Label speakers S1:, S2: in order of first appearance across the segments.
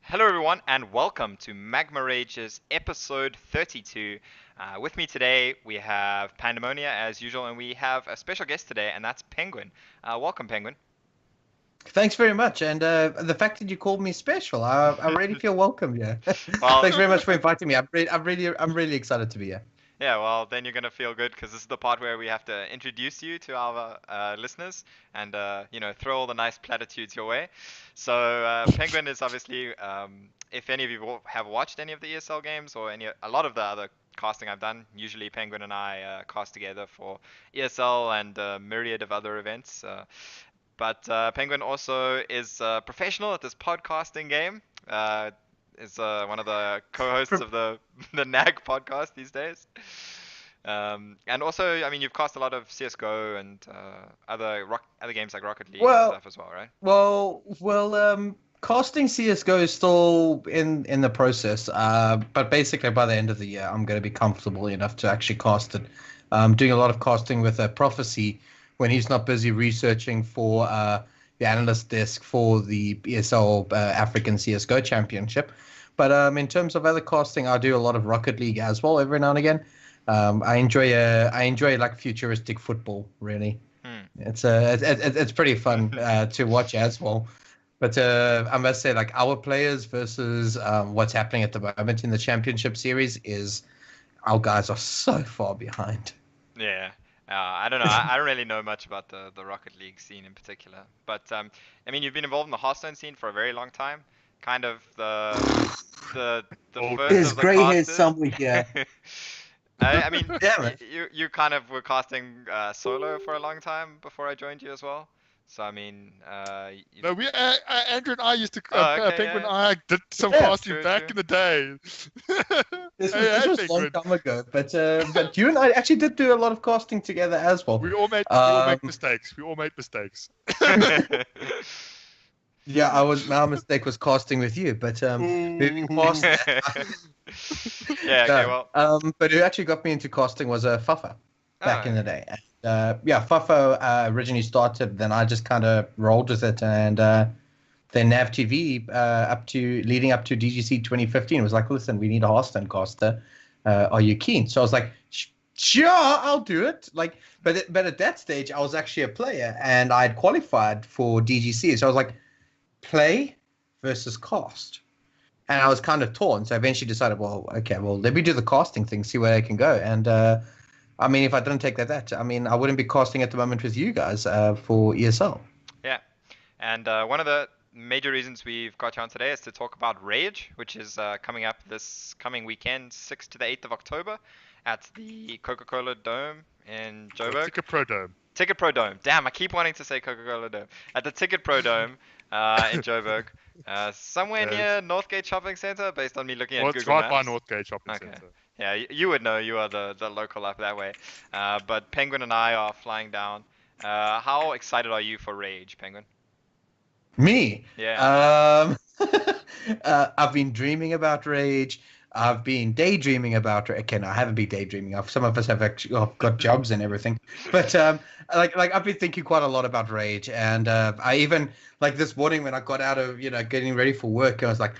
S1: Hello, everyone, and welcome to Magma Ragers episode 32. With me today, we have Pandemonia as usual, and we have a special guest today, and that's Penguin. Welcome, Penguin.
S2: Thanks very much, and the fact that you called me special, I really feel welcome here.
S1: Well,
S2: Thanks very much for inviting me. I'm really excited to be here.
S1: yeah, well, then you're going to feel good because this is the part where we have to introduce you to our listeners and, throw all the nice platitudes your way. So, Penguin is obviously, if any of you have watched any of the ESL games or a lot of the other casting I've done, usually Penguin and I cast together for ESL and a myriad of other events. But Penguin also is a professional at this podcasting game. Is one of the co-hosts of the the NAG podcast these days. And also, I mean, you've cast a lot of CS:GO and other games like Rocket League and
S2: Well,
S1: stuff as well, right?
S2: casting CS:GO is still in the process. But basically, by the end of the year, I'm going to be comfortable enough to actually cast it. Doing a lot of casting with a Prophecy when he's not busy researching for the analyst desk for the ESL African CS:GO Championship. But in terms of other casting, I do a lot of Rocket League as well every now and again. I enjoy like futuristic football, really.
S1: Hmm.
S2: It's pretty fun to watch as well. But I must say, like our players versus what's happening at the moment in the championship series is our guys are so far behind.
S1: Yeah. I don't know. I don't really know much about the Rocket League scene in particular. But I mean, you've been involved in the Hearthstone scene for a very long time. Kind of the the
S3: Oh,
S1: first
S2: There's
S1: of the
S2: gray hairs
S1: casters.
S2: somewhere here.
S1: I mean,
S2: Yeah, man.
S1: you kind of were casting solo for a long time before I joined you as well. So I mean, you,
S3: no, Andrew and I used to,
S1: oh, okay,
S3: Penguin
S1: yeah,
S3: and I did some
S2: Yeah,
S3: casting
S1: true,
S3: back
S1: true.
S3: in the day.
S2: this was
S3: Hey,
S2: this
S3: hey,
S2: was a long
S3: Penguin.
S2: time ago, but you and I actually did do a lot of casting together as well.
S3: We all make
S2: Um,
S3: mistakes. We all make mistakes.
S2: yeah, my mistake was casting with you, but moving past
S3: Ooh.
S2: that,
S1: Yeah, okay,
S2: no.
S1: well,
S2: But who actually got me into casting was Fafa
S1: oh,
S2: back in the
S1: okay.
S2: day. And, yeah, Fafa originally started, then I just kind of rolled with it, and then Nav TV leading up to DGC 2015 was like, listen, we need a Hearthstone caster. Are you keen? So I was like, sure, I'll do it. Like, but at that stage, I was actually a player, and I had qualified for DGC. So I was like, play versus cast. And I was kind of torn. So I eventually decided, well, okay, well, let me do the casting thing, see where I can go. And I mean, if I didn't take that, I mean, I wouldn't be casting at the moment with you guys for ESL.
S1: Yeah. And one of the major reasons we've got you on today is to talk about rAge, which is coming up this coming weekend, 6th to the 8th of October, at the Coca-Cola Dome in Joburg.
S3: Ticket Pro Dome.
S1: Ticket Pro Dome. Damn, I keep wanting to say Coca-Cola Dome. At the Ticket Pro Dome in Joburg, somewhere
S3: Yes.
S1: near Northgate Shopping Center, based on me looking
S3: Well,
S1: at
S3: it's
S1: Google
S3: right by
S1: Maps.
S3: Northgate Shopping
S1: Okay.
S3: Centre.
S1: Yeah, you would know. You are the local up that way. But Penguin and I are flying down. How excited are you for rAge, Penguin?
S2: Me,
S1: Yeah.
S2: um, I've been dreaming about rAge. I've been daydreaming about it. Okay, no, I haven't been daydreaming. Some of us have actually got jobs and everything, but like I've been thinking quite a lot about rAge, and I even like this morning when I got out of getting ready for work, I was like,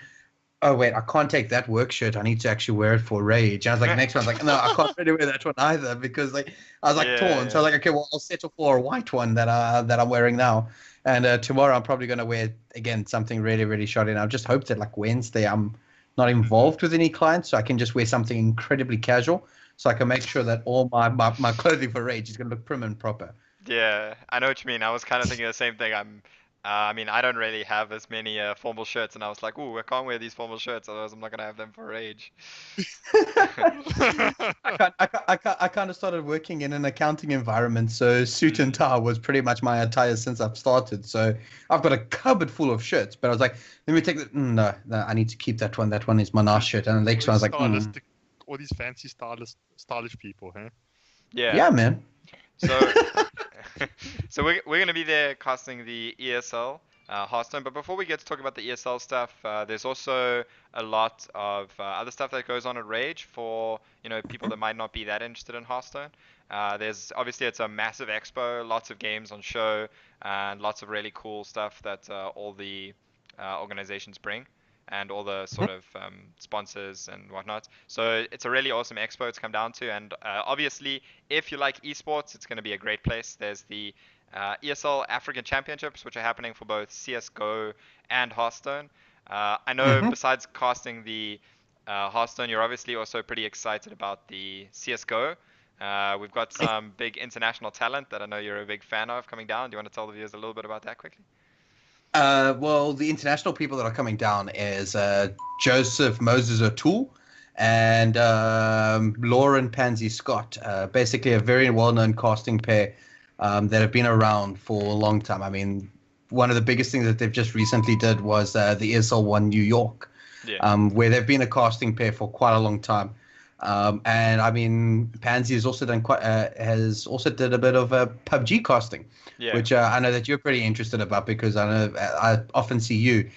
S2: oh wait, I can't take that work shirt. I need to actually wear it for rAge. And I was like, next one, I was like, no, I can't really wear that one either because like I was like
S1: Yeah,
S2: torn. So I
S1: yeah.
S2: was like, okay, well, I'll settle for a white one that I'm wearing now. And tomorrow I'm probably gonna wear again something really really shoddy. And I've just hoped that like Wednesday I'm not involved with any clients, so I can just wear something incredibly casual, so I can make sure that all my clothing for rAge is gonna look prim and proper.
S1: Yeah, I know what you mean. I was kind of thinking the same thing. I mean, I don't really have as many formal shirts, and I was like, ooh, I can't wear these formal shirts, otherwise I'm not gonna have them for rAge.
S2: I kind of started working in an accounting environment, so suit and tie was pretty much my attire since I've started. So I've got a cupboard full of shirts, but I was like, let me take no, I need to keep that one. That one is my nice shirt. And the
S3: all
S2: next one, I
S3: these
S2: was like,
S3: stylistic, all these fancy stylish people, huh?
S1: Yeah.
S2: yeah, man.
S1: So, so we're gonna be there casting the ESL Hearthstone. But before we get to talk about the ESL stuff, there's also a lot of other stuff that goes on at rAge for people that might not be that interested in Hearthstone. There's obviously it's a massive expo, lots of games on show, and lots of really cool stuff that all the organizations bring. and all the sort of sponsors and whatnot. So it's a really awesome expo to come down to. And obviously, if you like esports, it's going to be a great place. There's the ESL African Championships, which are happening for both CS:GO and Hearthstone. I know
S2: Mm-hmm.
S1: besides casting the Hearthstone, you're obviously also pretty excited about the CS:GO. We've got some big international talent that I know you're a big fan of coming down. Do you want to tell the viewers a little bit about that quickly?
S2: Well, the international people that are coming down is Joseph Moses O'Toole and Lauren Pansy Scott. Basically, a very well-known casting pair that have been around for a long time. I mean, one of the biggest things that they've just recently did was the ESL One New York,
S1: Yeah.
S2: where they've been a casting pair for quite a long time. And I mean, Pansy has also done has also did a bit of PUBG casting,
S1: Yeah.
S2: which I know that you're pretty interested about because I know I often see you.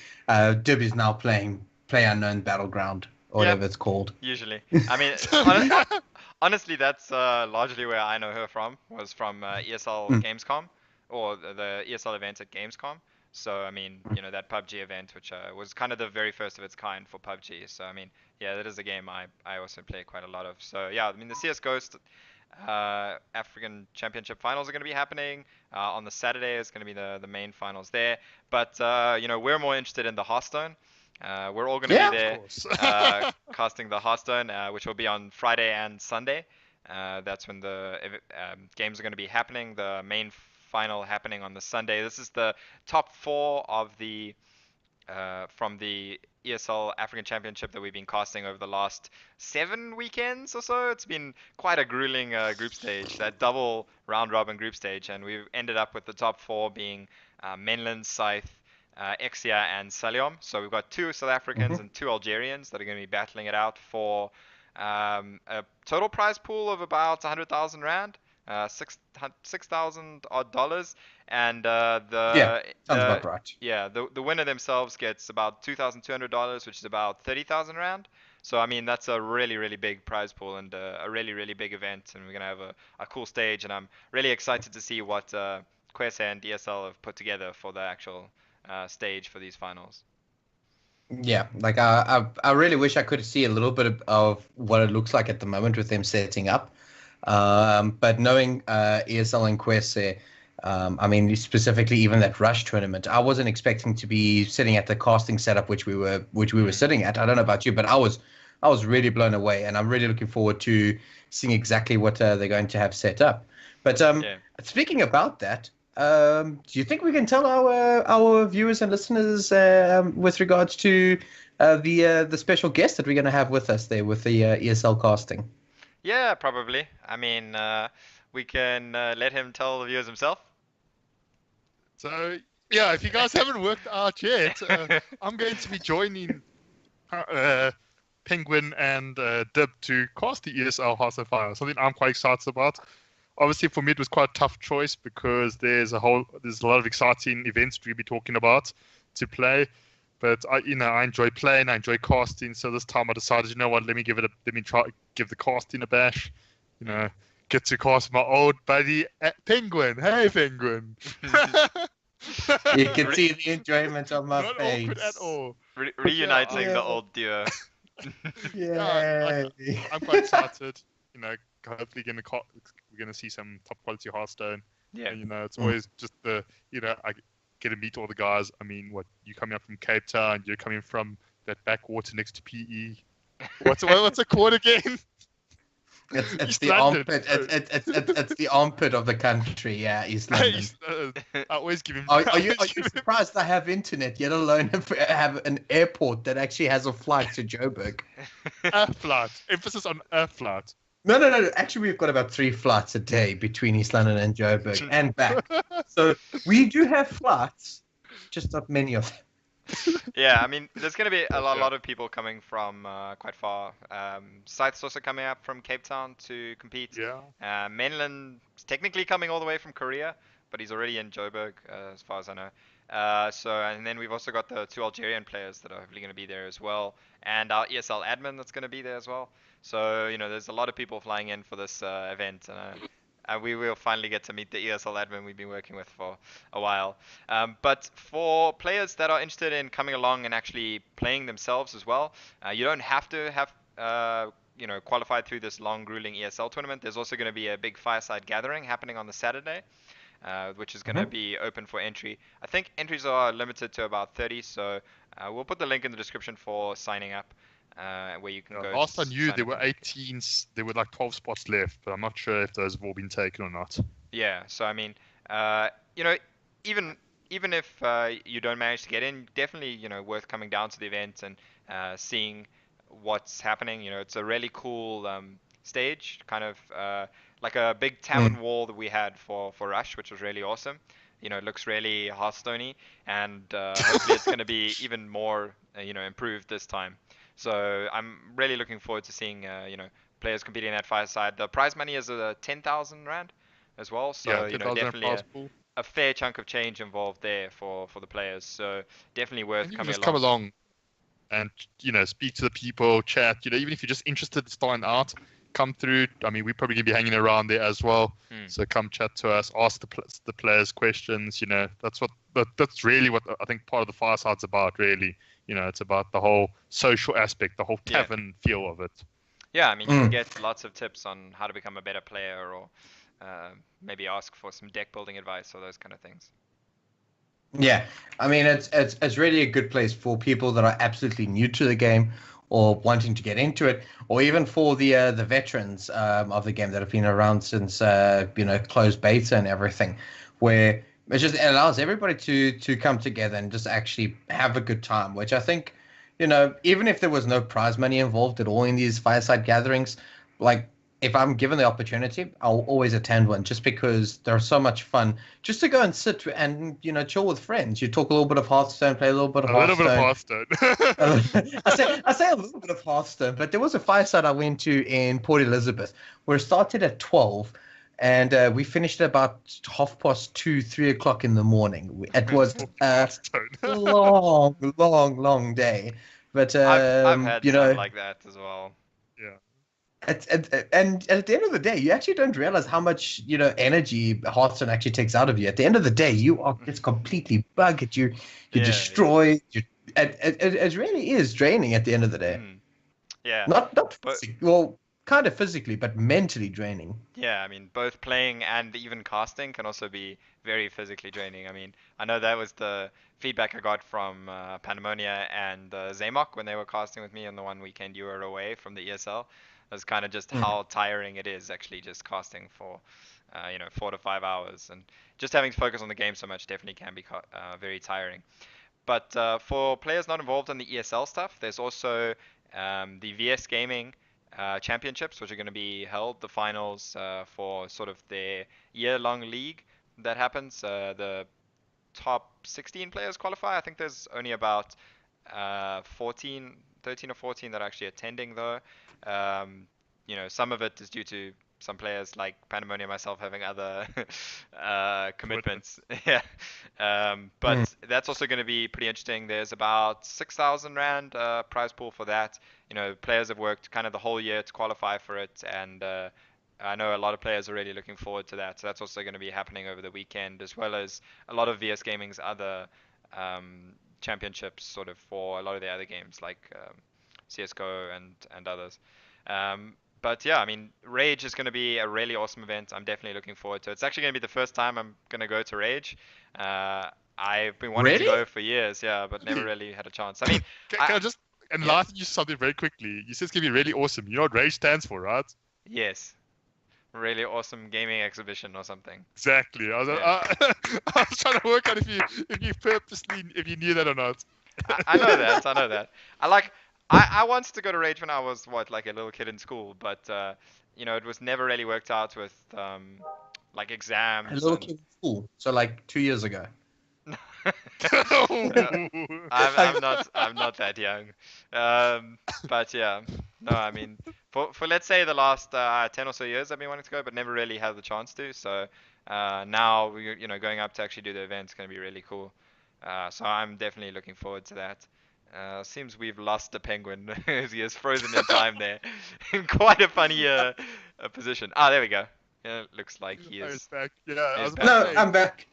S2: Dib is now playing PlayerUnknown Battleground or
S1: Yeah.
S2: whatever it's called.
S1: Usually. I mean, honestly, that's largely where I know her from, was from ESL
S2: Mm.
S1: Gamescom, or the ESL event at Gamescom. So, I mean, that PUBG event, which was kind of the very first of its kind for PUBG. So, I mean, yeah, that is a game I also play quite a lot of. So, yeah, I mean, the CSGO African Championship finals are going to be happening. On the Saturday is going to be the main finals there. But, we're more interested in the Hearthstone. We're all going to be
S2: Yeah.
S3: Of
S1: there
S3: course.
S1: casting the Hearthstone, which will be on Friday and Sunday. That's when the games are going to be happening. The main final happening on the Sunday. This is the top four of the from the ESL African Championship that we've been casting over the last 7 weekends or so. It's been quite a grueling group stage, that double round robin group stage, and we've ended up with the top four being Menland, Scythe, Exia, and Saliom. So we've got two South Africans
S2: Mhm.
S1: and two Algerians that are going to be battling it out for a total prize pool of about 100,000 rand. 6,000 odd dollars, and
S2: Yeah,
S1: the
S2: sounds about
S1: the
S2: right.
S1: yeah, the winner themselves gets about $2,200, which is about 30,000 rand. So I mean that's a really really big prize pool and a really really big event, and we're gonna have a cool stage, and I'm really excited to see what Quesa and DSL have put together for the actual stage for these finals.
S2: Yeah, like I really wish I could see a little bit of what it looks like at the moment with them setting up. But knowing ESL and Quest, I mean specifically even that Rush tournament, I wasn't expecting to be sitting at the casting setup which we were
S1: Mm.
S2: sitting at. I don't know about you, but I was really blown away, and I'm really looking forward to seeing exactly what they're going to have set up. But
S1: Yeah.
S2: speaking about that. Do you think we can tell our viewers and listeners with regards to the special guest that we're going to have with us there with the ESL casting?
S1: Yeah, probably. I mean, we can let him tell the viewers himself.
S3: So, yeah, if you guys haven't worked out yet, I'm going to be joining Penguin and Dib to cast the ESL Hearthstone Final, something I'm quite excited about. Obviously, for me, it was quite a tough choice because there's a lot of exciting events we'll be talking about to play. But I enjoy playing, I enjoy casting. So this time I decided, you know what, let me try give the casting a bash. Get to cast my old buddy Penguin. Hey, Penguin.
S2: You can
S1: Re-
S2: see the enjoyment on my
S3: Not
S2: face.
S3: awkward at all.
S1: reuniting
S2: Yeah.
S1: the old duo.
S3: Yeah,
S2: Yay.
S3: I'm quite excited. Hopefully we're gonna see some top quality Hearthstone.
S1: Yeah.
S3: And it's always just I get to meet all the guys. I mean, you coming up from Cape Town, you're coming from that backwater next to PE. What's it called again?
S2: It's
S3: East
S2: the
S3: London.
S2: armpit. It's the armpit of the country. Yeah, East London.
S3: I always give him.
S2: Are you surprised I have internet, yet alone have an airport that actually has a flight to Joburg?
S3: A flight. Emphasis on a flight.
S2: No. Actually, we've got about 3 flights a day between East London and Joburg and back. So we do have flights, just not many of them.
S1: Yeah, I mean, there's going to be a
S3: Yeah.
S1: lot of people coming from quite far. Scythe's also coming up from Cape Town to compete.
S3: Yeah.
S1: Mainland's technically coming all the way from Korea, but he's already in Joburg, as far as I know. And then we've also got the two Algerian players that are hopefully going to be there as well, and our ESL admin that's going to be there as well. So, there's a lot of people flying in for this event. we will finally get to meet the ESL admin we've been working with for a while. But for players that are interested in coming along and actually playing themselves as well, you don't have to have qualified through this long, grueling ESL tournament. There's also going to be a big fireside gathering happening on the Saturday, which is going to be open for entry. I think entries are limited to about 30, so we'll put the link in the description for signing up, where you can go.
S3: Last I knew,
S1: sign
S3: there
S1: up
S3: were
S1: and-
S3: 18. There were like 12 spots left, but I'm not sure if those have all been taken or not.
S1: Yeah, so I mean, even even if you don't manage to get in, definitely worth coming down to the event and seeing what's happening. It's a really cool stage, kind of like a big tavern wall that we had for Rush, which was really awesome. It looks really Hearthstone-y, and hopefully it's going to be even more improved this time. So I'm really looking forward to seeing players competing in that fireside. The prize money is 10,000 rand as well, so
S3: Yeah, 10,000
S1: definitely
S3: prize pool.
S1: a fair chunk of change involved there for the players. So definitely worth
S3: And you can
S1: coming
S3: just
S1: along.
S3: come along and speak to the people, chat. Even if you're just interested in starting out, come through. I mean, we're probably gonna be hanging around there as well. So come chat to us, ask the players questions. That's really what I think part of the fireside's about. Really, it's about the whole social aspect, the whole tavern feel of it.
S1: Yeah, I mean, you can get lots of tips on how to become a better player, or maybe ask for some deck building advice or those kind of things.
S2: Yeah, I mean it's really a good place for people that are absolutely new to the game or wanting to get into it, or even for the veterans of the game that have been around since closed beta and everything, where it allows everybody to come together and just actually have a good time. Which I think, even if there was no prize money involved at all in these fireside gatherings, like, if I'm given the opportunity, I'll always attend one, just because they're so much fun. Just to go and sit and chill with friends. You talk a little bit of Hearthstone, play a little bit of Hearthstone. I say a little bit of Hearthstone, but there was a fireside I went to in Port Elizabeth where it started at 12, and we finished at about 2:30, 3 o'clock in the morning. It was a long, long, long day. But
S1: I've had some like that as well.
S3: Yeah.
S2: And at the end of the day, you actually don't realize how much energy Hearthstone actually takes out of you. At the end of the day, you are just completely bugged. You destroy. It really is draining at the end of the day.
S1: Yeah.
S2: Not well, kind of physically, but mentally draining.
S1: Yeah, I mean, both playing and even casting can also be very physically draining. I mean, I know that was the feedback I got from Pandemonia and Zamok when they were casting with me on the one weekend you were away from the ESL. It was kind of just how tiring it is actually just casting for, 4 to 5 hours, and just having to focus on the game so much definitely can be very tiring. But for players not involved in the ESL stuff, there's also the VS Gaming championships, which are going to be held, the finals for sort of their year-long league that happens. The top 16 players qualify. I think there's only about 13 or 14 that are actually attending though. Some of it is due to some players like Pandemonia and myself having other commitments. Yeah. But that's also going to be pretty interesting. There's about 6,000 Rand prize pool for that. Players have worked kind of the whole year to qualify for it, and I know a lot of players are really looking forward to that. So that's also going to be happening over the weekend, as well as a lot of VS Gaming's other championships, sort of for a lot of the other games like CS:GO and others. But yeah, I mean, rAge is going to be a really awesome event. I'm definitely looking forward to it. It's actually going to be the first time I'm going to go to rAge. I've been wanting to go for years, yeah, but never really had a chance. I mean,
S3: can I just enlighten you something very quickly? You said it's going to be really awesome. You know what rAge stands for, right?
S1: Yes. Really awesome gaming exhibition or something.
S3: Exactly. I was trying to work out if you knew that or not.
S1: I know that. I know that. I wanted to go to rAge when I was like a little kid in school, but it was never really worked out with like exams.
S2: A little kid in school, so like 2 years ago.
S1: I'm not that young. But yeah, no, I mean, for let's say the last 10 or so years I've been wanting to go, but never really had the chance to. So now going up to actually do the event is going to be really cool. So I'm definitely looking forward to that. Seems we've lost the penguin as he is frozen in time there. In quite a funny position. Ah, there we go. It looks like he
S3: Oh, he's
S1: is.
S3: back. Yeah, I
S1: He's
S3: was
S1: back
S3: about to
S2: No,
S1: now.
S3: say,
S2: I'm back.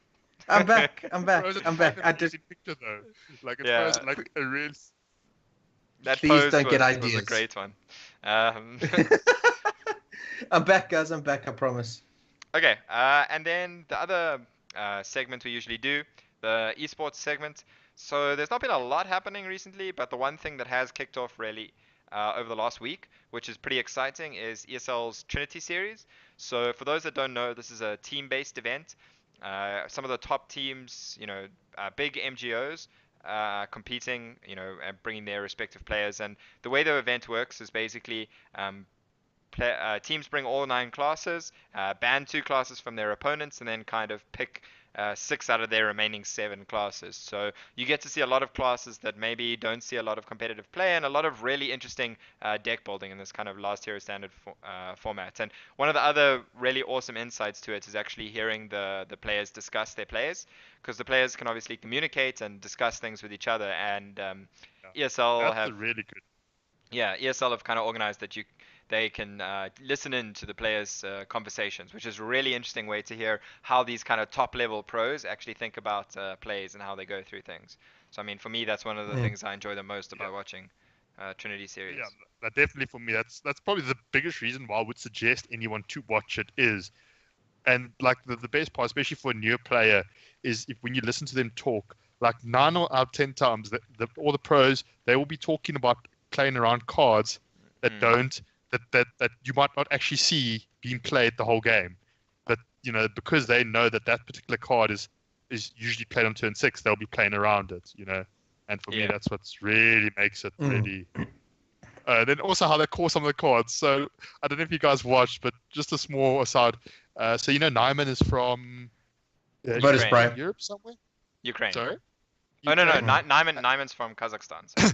S2: I'm back. I'm
S3: it
S2: back.
S3: froze
S2: I'm
S3: quite
S2: back.
S3: an
S2: I just
S3: amazing picture though. Like it
S1: Yeah,
S3: froze like a real.
S1: that
S2: please
S1: pose
S2: don't get
S1: was a
S2: ideas.
S1: great one. Um,
S2: I'm back, guys. I'm back. I promise.
S1: okay, and then the other segment we usually do, the esports segment. So there's not been a lot happening recently, but the one thing that has kicked off really over the last week, which is pretty exciting, is ESL's Trinity Series. So for those that don't know, this is a team-based event. Some of the top teams, big MGOs, competing, and bringing their respective players. And the way the event works is basically teams bring all 9 classes, ban 2 classes from their opponents, and then kind of pick 6 out of their remaining 7 classes. So you get to see a lot of classes that maybe don't see a lot of competitive play, and a lot of really interesting deck building in this kind of last hero standard format. And one of the other really awesome insights to it is actually hearing the players discuss their plays, because the players can obviously communicate and discuss things with each other. And
S3: Yeah,
S1: ESL
S3: that's
S1: have
S3: a really good.
S1: yeah, ESL have kind of organized that they can listen in to the players' conversations, which is a really interesting way to hear how these kind of top level pros actually think about plays and how they go through things. So I mean, for me, that's one of the
S2: Mm.
S1: things I enjoy the most
S3: Yeah,
S1: about watching Trinity
S3: yeah,
S1: Series.
S3: that definitely for me. That's probably the biggest reason why I would suggest anyone to watch it is, and like the best part, especially for a new player, is if when you listen to them talk, like 9 out of 10 times, all the pros they will be talking about playing around cards that
S1: Mm.
S3: don't that you might not actually see being played the whole game, but because they know that that particular card is usually played on turn 6, they'll be playing around it. And for me,
S1: Yeah.
S3: that's what's really makes it
S2: Mm.
S3: really. Then also how they call some of the cards. So I don't know if you guys watched, but just a small aside. So Nyman is from
S2: Virtus
S1: Ukraine.
S2: Pro.
S3: Europe somewhere.
S1: Ukraine.
S3: Sorry,
S1: Oh no,
S3: Ukraine.
S2: Mm.
S1: Nyman's from Kazakhstan. Sorry.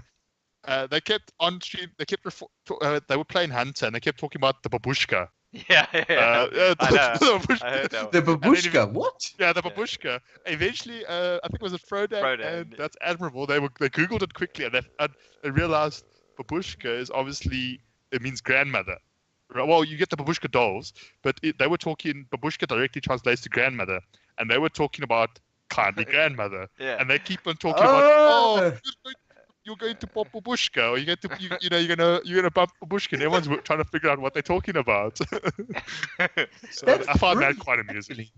S3: They kept on stream. They were playing Hunter, and they kept talking about the babushka.
S1: Yeah, yeah.
S3: Yeah,
S1: I know.
S3: the
S1: I heard
S3: babushka.
S1: that.
S2: The
S3: And then
S2: babushka. What?
S3: yeah, the
S1: Yeah.
S3: babushka. Eventually, I think it was it Frodan, and
S1: Frodan.
S3: that's admirable. They googled it quickly, and they realized babushka is obviously it means grandmother. Right, well, you get the babushka dolls, but they were talking babushka directly translates to grandmother, and they were talking about kindly grandmother,
S1: Yeah.
S3: and they keep on talking about
S2: Oh,
S3: you're going to pop babushka, or you're gonna pop babushka, and everyone's trying to figure out what they're talking about. So
S2: that's
S3: I find that
S2: brilliant,
S3: quite amusing.
S2: actually.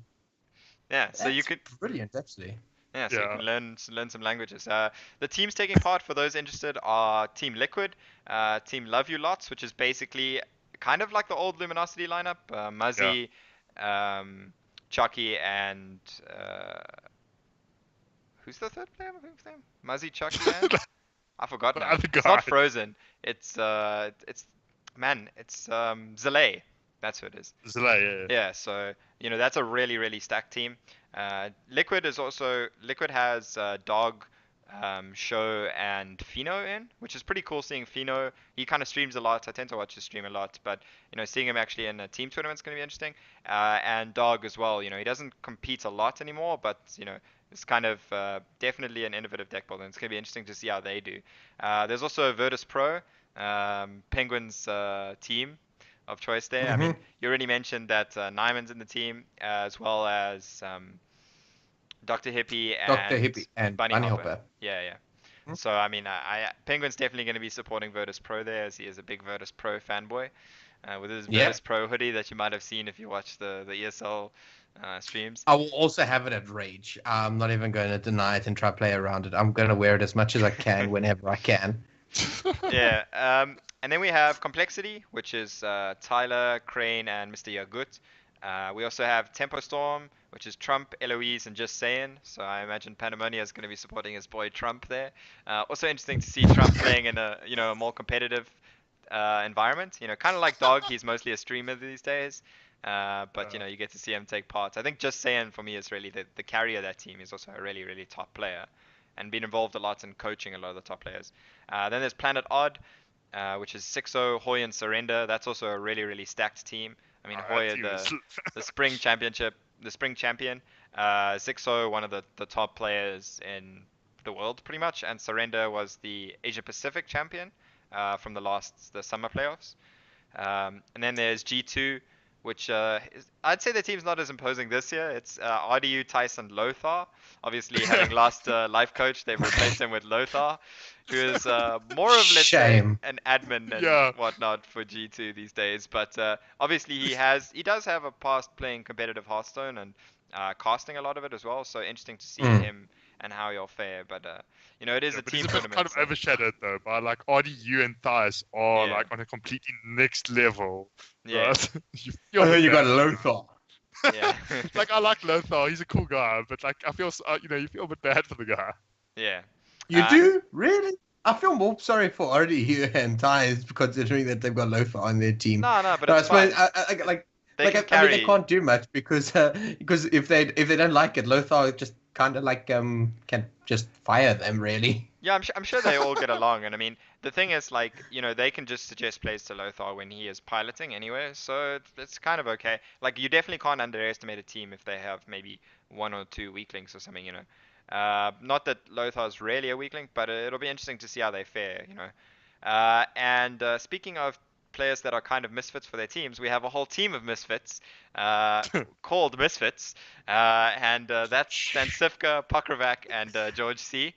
S1: Yeah, so you
S2: That's
S1: could
S2: brilliant, actually.
S1: yeah, so you
S3: Yeah.
S1: can learn some languages. The teams taking part for those interested are Team Liquid, Team Love You Lots, which is basically kind of like the old Luminosity lineup.
S3: Yeah.
S1: Muzzy, um, Chucky, and who's the third player? Who's name? Muzzy, Chucky, and I forgot
S3: The
S1: now.
S3: other
S1: It's
S3: guy.
S1: not Frozen. It's Zalay. That's who it is.
S3: Zalay,
S1: Yeah, so that's a really really stacked team. Liquid has Dog, Show, and Fino in, which is pretty cool. Seeing Fino, he kind of streams a lot. I tend to watch his stream a lot, but seeing him actually in a team tournament is going to be interesting. And Dog as well. He doesn't compete a lot anymore, but it's kind of definitely an innovative deck builder. And it's going to be interesting to see how they do. There's also Virtus Pro, Penguin's team of choice there. I mean,
S2: Mm-hmm.
S1: you already mentioned that Nyman's in the team, as well as Dr. Hippie
S2: Dr.
S1: and
S2: Hippie and
S1: Bunny
S2: Bunny
S1: Hopper.
S2: Hopper.
S1: Yeah, yeah.
S2: Hmm?
S1: So I mean, Penguin's definitely going to be supporting Virtus Pro there, as he is a big Virtus Pro fanboy, with his
S2: Yeah.
S1: Virtus Pro hoodie that you might have seen if you watch the ESL streams.
S2: I will also have it at rAge. I'm not even going to deny it and try play around it. I'm going to wear it as much as I can whenever I can.
S1: Yeah. And then we have Complexity, which is Tyler, Crane, and Mr. Yagut. We also have Tempo Storm, which is Trump, Eloise, and Just Saying. So I imagine Pandemonia is going to be supporting his boy Trump there. Also interesting to see Trump playing in a more competitive environment. Kind of like Dog, he's mostly a streamer these days. But you get to see him take part. I think Just Saying for me is really the carrier of that team. He's also a really really top player, and been involved a lot in coaching a lot of the top players. Then there's Planet Odd, which is 6-0, Hoy and Surrender. That's also a really, really stacked team. I mean,
S3: That
S1: Hoy,
S3: team is
S1: the spring champion, 6-0, one of the top players in the world, pretty much. And Surrender was the Asia Pacific champion from the summer playoffs. And then there's G2, which I'd say the team's not as imposing this year. It's RDU, Tyson, Lothar. Obviously, having lost life coach, they've replaced him with Lothar, who is more of, let's say,
S2: Shame.
S1: an admin and
S3: Yeah.
S1: whatnot for G2 these days. But obviously, he does have a past playing competitive Hearthstone and casting a lot of it as well. So interesting to see
S2: Mm.
S1: him and how he'll fare. But it is
S3: Yeah,
S1: a
S3: but he's
S1: team
S3: a bit
S1: tournament.
S3: kind of
S1: So,
S3: overshadowed though by like RDU and Thais are
S1: yeah,
S3: like on a completely next level.
S1: yeah,
S3: Right? You feel
S2: And then you got
S3: bad.
S2: Lothar.
S1: yeah,
S3: Like I like Lothar, he's a cool guy, but like I feel you feel a bit bad for the guy.
S1: yeah.
S2: You do? Really? I feel more sorry for RDU and Ties considering that they've got Lothar on their team.
S1: No, no, but
S2: No, I
S1: it's
S2: suppose
S1: fine. They can
S2: I mean they
S1: carry.
S2: can't do much because if they don't like it, Lothar just kind of like can just fire them really.
S1: Yeah, I'm sure they all get along, and I mean, the thing is, like, they can just suggest plays to Lothar when he is piloting anyway, so it's kind of okay. Like, you definitely can't underestimate a team if they have maybe one or two weaklings or something. Not that Lothar's really a weakling, but it'll be interesting to see how they fare. And speaking of players that are kind of misfits for their teams, we have a whole team of misfits called Misfits, and that's Stansivka, Pokrovac, and George C.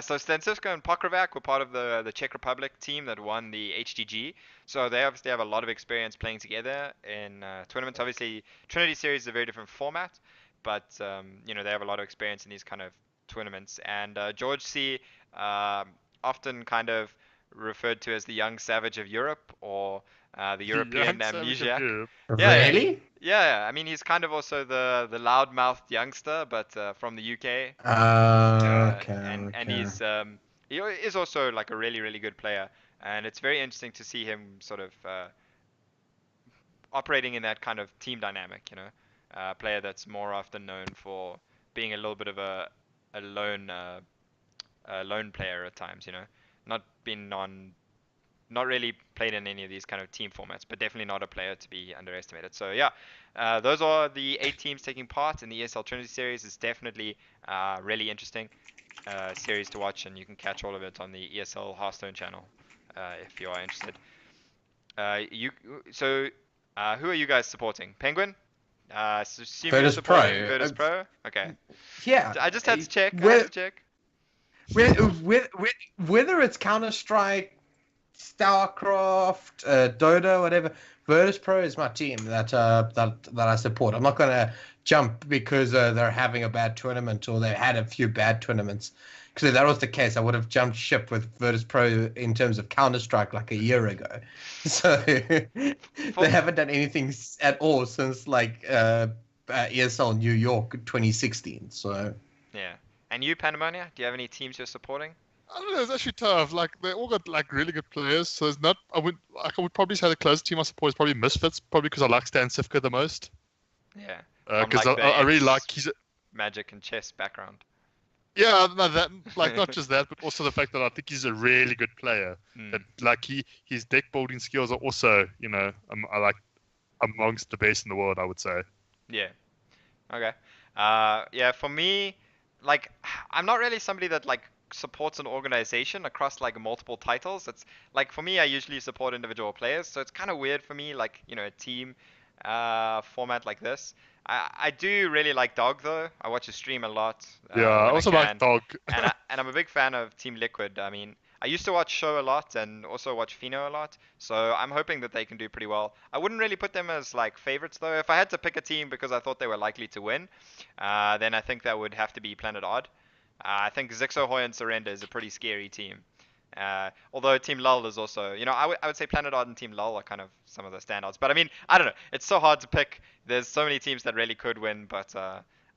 S1: So Stansivka and Pokrovac were part of the Czech Republic team that won the HDG. So they obviously have a lot of experience playing together in tournaments. Obviously, Trinity Series is a very different format, but they have a lot of experience in these kind of tournaments. And George C. Often kind of referred to as the young savage of Europe or the
S3: The
S1: European
S3: young savage of
S1: amnesiac.
S3: Europe.
S1: Yeah, yeah.
S2: Really?
S1: Yeah, I mean, he's kind of also the loudmouthed youngster, but from the UK.
S2: Okay,
S1: And
S2: okay.
S1: he is also like a really, really good player. And it's very interesting to see him sort of operating in that kind of team dynamic. Player that's more often known for being a little bit of a lone player at times. Not being not really played in any of these kind of team formats, but definitely not a player to be underestimated. So yeah, those are the 8 teams taking part in the ESL Trinity Series. It's definitely really interesting series to watch, and you can catch all of it on the ESL Hearthstone channel if you are interested. You so who are you guys supporting? Penguin? So assume you're
S2: Virtus
S1: supporting
S2: Pro.
S1: Virtus Pro. Okay.
S2: Yeah.
S1: I just had to check. I had
S2: With,
S1: to check.
S2: with, whether it's Counter Strike, StarCraft, Dota, whatever. Virtus Pro is my team that I support. I'm not gonna jump because they're having a bad tournament or they've had a few bad tournaments. Because if that was the case, I would have jumped ship with Virtus Pro in terms of Counter Strike like a year ago. So they haven't done anything at all since like ESL New York 2016. So
S1: Yeah. And you, Pandemonia? Do you have any teams you're supporting?
S3: I don't know, it's actually tough. Like they all got like really good players, so it's not. I would probably say the closest team I support is probably Misfits, probably because I like Stan Sivka the most.
S1: Yeah. From
S3: Because
S1: like the
S3: I really like
S1: ex
S3: he's
S1: Magic and chess background.
S3: yeah, no, that like not just that, but also the fact that I think he's a really good player. That like his deck building skills are also I like amongst the best in the world, I would say.
S1: Yeah. Okay. Yeah, for me, like, I'm not really somebody that like supports an organization across like multiple titles. It's like for me, I usually support individual players, so it's kind of weird for me, like, a team format like this. I do really like Dog though. I watch his stream a lot
S3: Yeah, I
S1: when I
S3: also like
S1: can,
S3: Dog.
S1: and I'm a big fan of Team Liquid. I mean, I used to watch Show a lot and also watch Fino a lot, so I'm hoping that they can do pretty well. I wouldn't really put them as like favorites though. If I had to pick a team because I thought they were likely to win, then I think that would have to be Planet Odd. I think Zixohoy and Surrender is a pretty scary team. Although Team Lull is also, I would say Planet Odd and Team Lull are kind of some of the standouts. But I mean, I don't know. It's so hard to pick. There's so many teams that really could win, but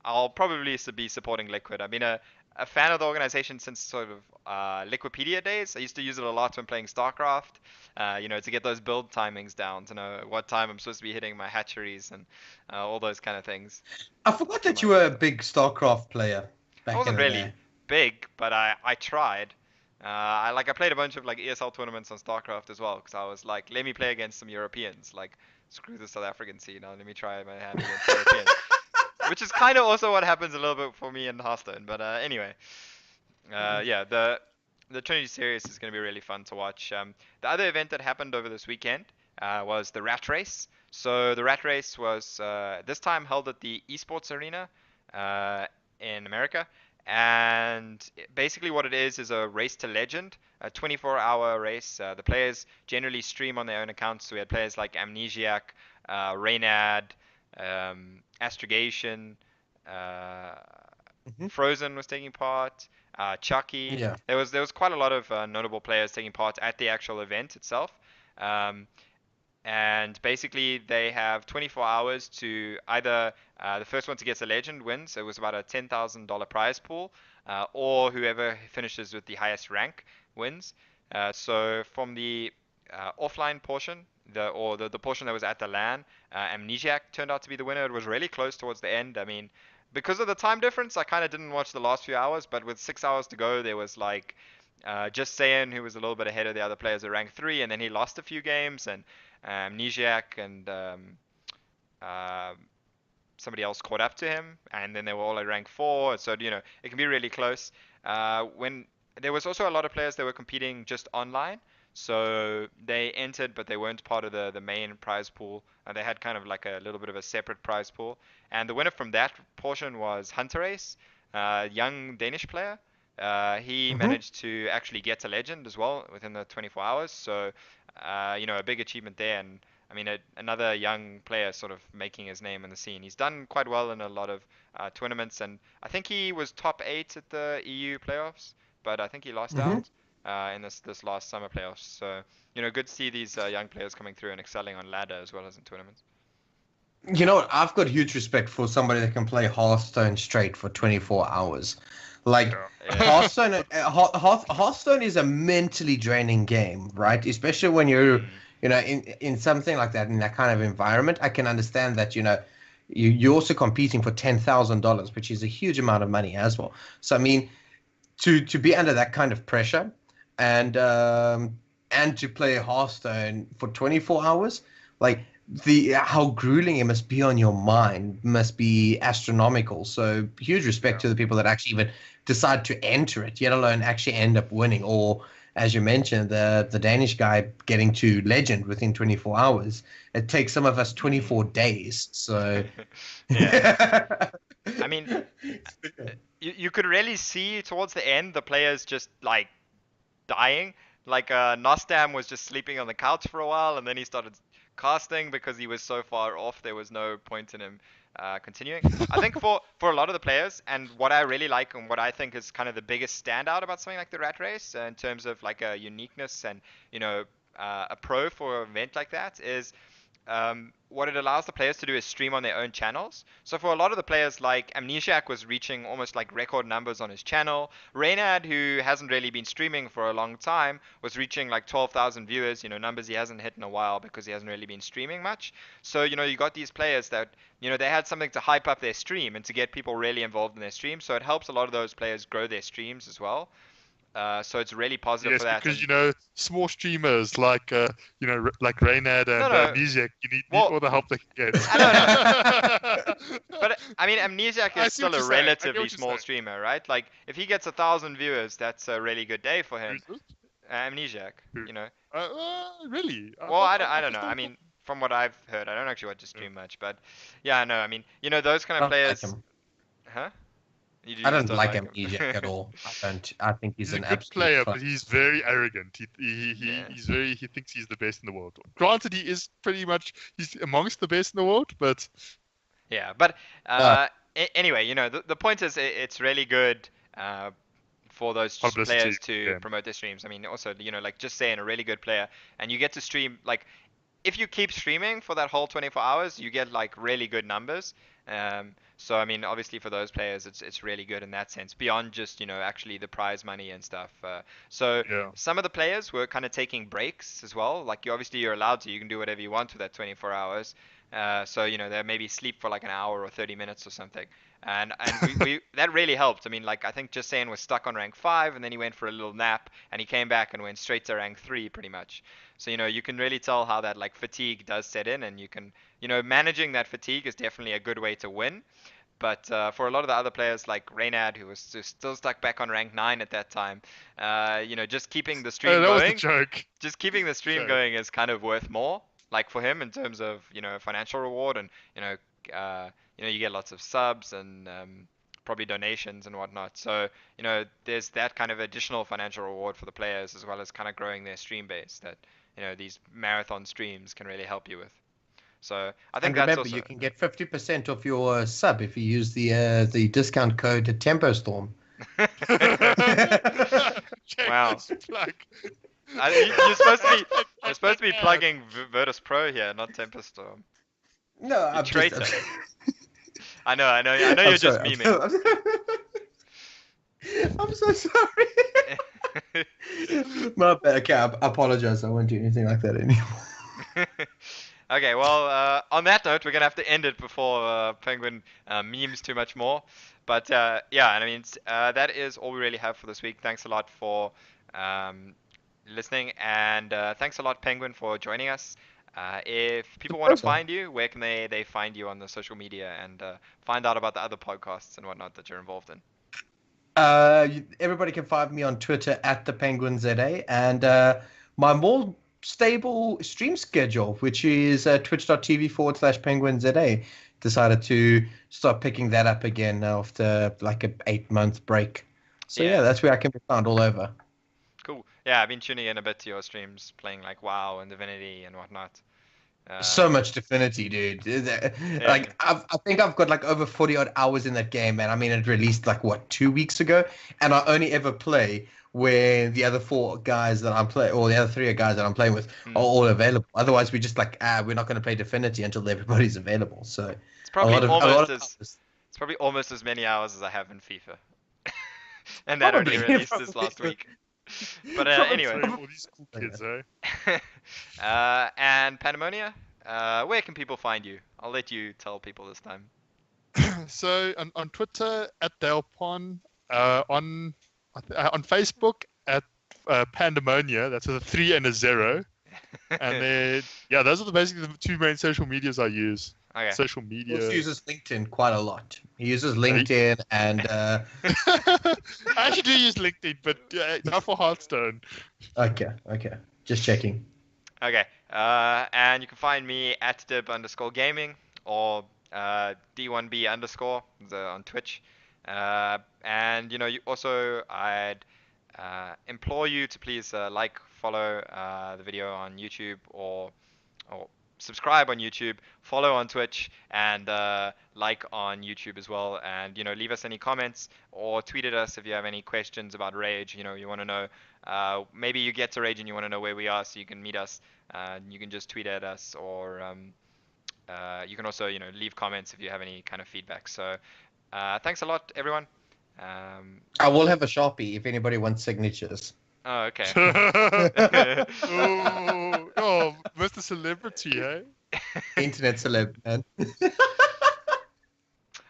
S1: I'll probably be supporting Liquid. I've been a fan of the organization since sort of Liquipedia days. I used to use it a lot when playing StarCraft, to get those build timings down, to know what time I'm supposed to be hitting my hatcheries and all those kind of things.
S2: I forgot that you were a big StarCraft player
S1: I
S2: back in
S1: wasn't
S2: the
S1: really
S2: day.
S1: big, but I tried. I played a bunch of like ESL tournaments on StarCraft as well because I was like, let me play against some Europeans. Like, screw the South African scene. Now let me try my hand against Europeans. Which is kind of also what happens a little bit for me in Hearthstone. But anyway, yeah, the Trinity Series is going to be really fun to watch. The other event that happened over this weekend was the Rat Race. So the Rat Race was this time held at the Esports Arena uh, in America, and basically what it is a race to legend, a 24-hour race. The players generally stream on their own accounts. So we had players like Amnesiac, Reynad, Astrogation, uh,
S2: Mhm.
S1: Frozen was taking part, Chucky.
S2: Yeah.
S1: There was quite a lot of notable players taking part at the actual event itself. Um, and basically they have 24 hours to either the first one to get a legend wins. It was about a $10,000 prize pool, or whoever finishes with the highest rank wins. So from the offline portion, the portion that was at the LAN, Amnesiac turned out to be the winner. It was really close towards the end. I mean, because of the time difference, I kind of didn't watch the last few hours, but with 6 hours to go, there was like just saying who was a little bit ahead of the other players at rank 3, and then he lost a few games, and Amnesiac and uh, somebody else caught up to him, and then they were all at rank 4. So it can be really close. When there was also a lot of players that were competing just online, so they entered, but they weren't part of the main prize pool. They had kind of like a little bit of a separate prize pool, and the winner from that portion was Hunter Ace, young Danish player. He
S2: Hmm.
S1: managed to actually get to legend as well within the 24 hours. So, a big achievement there. And I mean, another young player sort of making his name in the scene. He's done quite well in a lot of tournaments, and I think he was top 8 at the EU playoffs, but I think he lost
S2: Hmm.
S1: out in this last summer playoffs. So, good to see these young players coming through and excelling on ladder as well as in tournaments.
S2: You know what? I've got huge respect for somebody that can play Hearthstone straight for 24 hours. Like
S1: Yeah.
S2: Hearthstone is a mentally draining game, right? Especially when you're,
S1: Mm.
S2: in something like that, in that kind of environment. I can understand that, you're also competing for $10,000, which is a huge amount of money as well. So I mean, to be under that kind of pressure, and to play Hearthstone for 24 hours, like the how grueling it must be on your mind must be astronomical. So huge respect
S3: Yeah.
S2: to the people that actually even decide to enter it, yet alone actually end up winning. Or as you mentioned, the Danish guy getting to legend within 24 hours. It takes some of us
S1: Mm.
S2: 24 days. So
S1: Yeah. I mean, you could really see towards the end the players just like dying. Like Nostam was just sleeping on the couch for a while, and then he started casting because he was so far off. There was no point in him continuing. I think for a lot of the players, and what I really like and what I think is kind of the biggest standout about something like the Rat Race, in terms of like a uniqueness and you know a pro for an event like that, is what it allows the players to do is stream on their own channels. So for a lot of the players, like Amnesiac was reaching almost like record numbers on his channel. Reynad, who hasn't really been streaming for a long time, was reaching like 12,000 viewers, numbers he hasn't hit in a while because he hasn't really been streaming much. So, you got these players that, they had something to hype up their stream and to get people really involved in their stream. So it helps a lot of those players grow their streams as well. So it's really positive for
S3: Yes,
S1: that.
S3: because
S1: And
S3: small streamers like like Reynad
S1: no,
S3: and
S1: no,
S3: Amnesiac, you need
S1: well,
S3: all the help they can get.
S1: I don't know. But I mean, Amnesiac
S3: I
S1: is
S3: see
S1: still
S3: what
S1: a
S3: you're saying. I get
S1: relatively
S3: what you're
S1: small
S3: saying.
S1: streamer, right? Like, if he gets 1,000 viewers, that's a really good day for him.
S3: Who's this?
S1: Amnesiac,
S3: Who?
S1: you know.
S3: Really?
S1: Well, I
S3: I
S1: don't know.
S3: just
S1: I
S3: thought.
S1: mean, from what I've heard, I don't actually watch the
S3: Yeah.
S1: stream much, but yeah, no. I mean, those kind of
S2: I don't like
S1: players,
S2: him.
S1: huh? You
S2: I
S1: just
S2: don't
S1: don't
S2: like
S1: like
S2: Amnesiac at
S1: him.
S2: all. I don't. I think he's
S3: He's a
S2: an
S3: good
S2: absolute
S3: player,
S2: club.
S3: but he's very arrogant.
S1: Yeah.
S3: He thinks he's the best in the world. Granted, he is pretty much he's amongst the best in the world, but
S1: Yeah, but
S2: Uh,
S1: anyway, the point is it's really good uh, for those
S3: publicity.
S1: players to
S3: Yeah.
S1: promote their streams. I mean, also, like just saying a really good player, and you get to stream like if you keep streaming for that whole 24 hours, you get like really good numbers. So I mean, obviously for those players, it's really good in that sense, beyond just actually the prize money and stuff. So
S3: Yeah.
S1: some of the players were kind of taking breaks as well. Like you're allowed to, you can do whatever you want with that 24 hours. So they maybe sleep for like an hour or 30 minutes or something, and we that really helped. I mean, like I think Jasain was stuck on rank 5, and then he went for a little nap, and he came back and went straight to rank 3 pretty much. So you can really tell how that like fatigue does set in, and you can managing that fatigue is definitely a good way to win. But for a lot of the other players like Reynad, who was just still stuck back on rank 9 at that time, just keeping the stream
S3: That was the
S1: going,
S3: joke.
S1: just keeping the stream
S3: Joke.
S1: going is kind of worth more. like for him in terms of financial reward, and you get lots of subs and probably donations and whatnot. So there's that kind of additional financial reward for the players, as well as kind of growing their stream base that these marathon streams can really help you with. So I think
S2: And
S1: that's
S2: remember,
S1: also
S2: you can get 50% off your sub if you use the discount code Tempo Storm.
S1: Wow.
S3: Shameless plug.
S1: You're supposed to be plugging Virtus Pro here, not Tempest Storm.
S2: No,
S1: You
S2: I'm
S1: traitor.
S2: just.
S1: I know
S2: I'm
S1: you're just
S2: sorry,
S1: memeing.
S2: I'm so sorry. My bad. Okay, I apologize. I won't do anything like that anymore.
S1: Okay, well, on that note, we're gonna have to end it before Penguin memes too much more. But yeah, and I mean, that is all we really have for this week. Thanks a lot for listening, and thanks a lot, Penguin, for joining us. If people want to find you, where can they find you on the social media and find out about the other podcasts and whatnot that you're involved in?
S2: Everybody can find me on Twitter at the Penguin ZA, and my more stable stream schedule, which is twitch.tv/Penguin ZA. Decided to start picking that up again after like an 8-month break. So yeah, that's where I can be found all over.
S1: Cool. Yeah, I've been tuning in a bit to your streams, playing like WoW and Divinity and whatnot.
S2: So much Divinity, dude. Like I think I've got like over 40 odd hours in that game, and I mean it released like what 2 weeks ago, and I only ever play where the other 4 guys that I'm playing, or the other 3 guys that I'm playing with, are all available. Otherwise, we just like we're not going to play Divinity until everybody's available. So
S1: it's probably
S2: it's
S1: probably almost as many hours as I have in FIFA, and that only released this last week. But anyway.
S3: All these cool kids, eh?
S1: And Pandemonia, where can people find you? I'll let you tell people this time.
S3: So on Twitter at Delpon, on Facebook at Pandemonia. That's a 3 and a 0. And then those are basically the 2 main social medias I use.
S1: Okay.
S3: Social media.
S2: He uses LinkedIn quite a lot. He uses LinkedIn and.
S3: I actually do use LinkedIn, but not for Hearthstone.
S2: Okay. Just checking.
S1: Okay. And you can find me at dib_gaming or d1b_ on Twitch. And you also, I'd implore you to please follow the video on YouTube, or subscribe on YouTube, follow on Twitch, and like on YouTube as well. And leave us any comments or tweet at us if you have any questions about rAge. You want to know, maybe you get to rAge and you want to know where we are, so you can meet us. You can just tweet at us, or you can also leave comments if you have any kind of feedback. So thanks a lot, everyone.
S2: I will have a Sharpie if anybody wants signatures.
S1: Oh, okay.
S3: oh, Mr. Celebrity, eh?
S2: Internet celeb, man.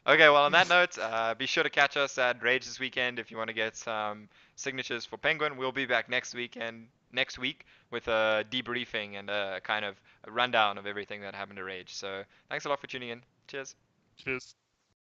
S1: Okay, well, on that note, be sure to catch us at rAge this weekend if you want to get some signatures for Penguin. We'll be back next week with a debriefing and a kind of a rundown of everything that happened to rAge. So thanks a lot for tuning in. Cheers.
S3: Cheers.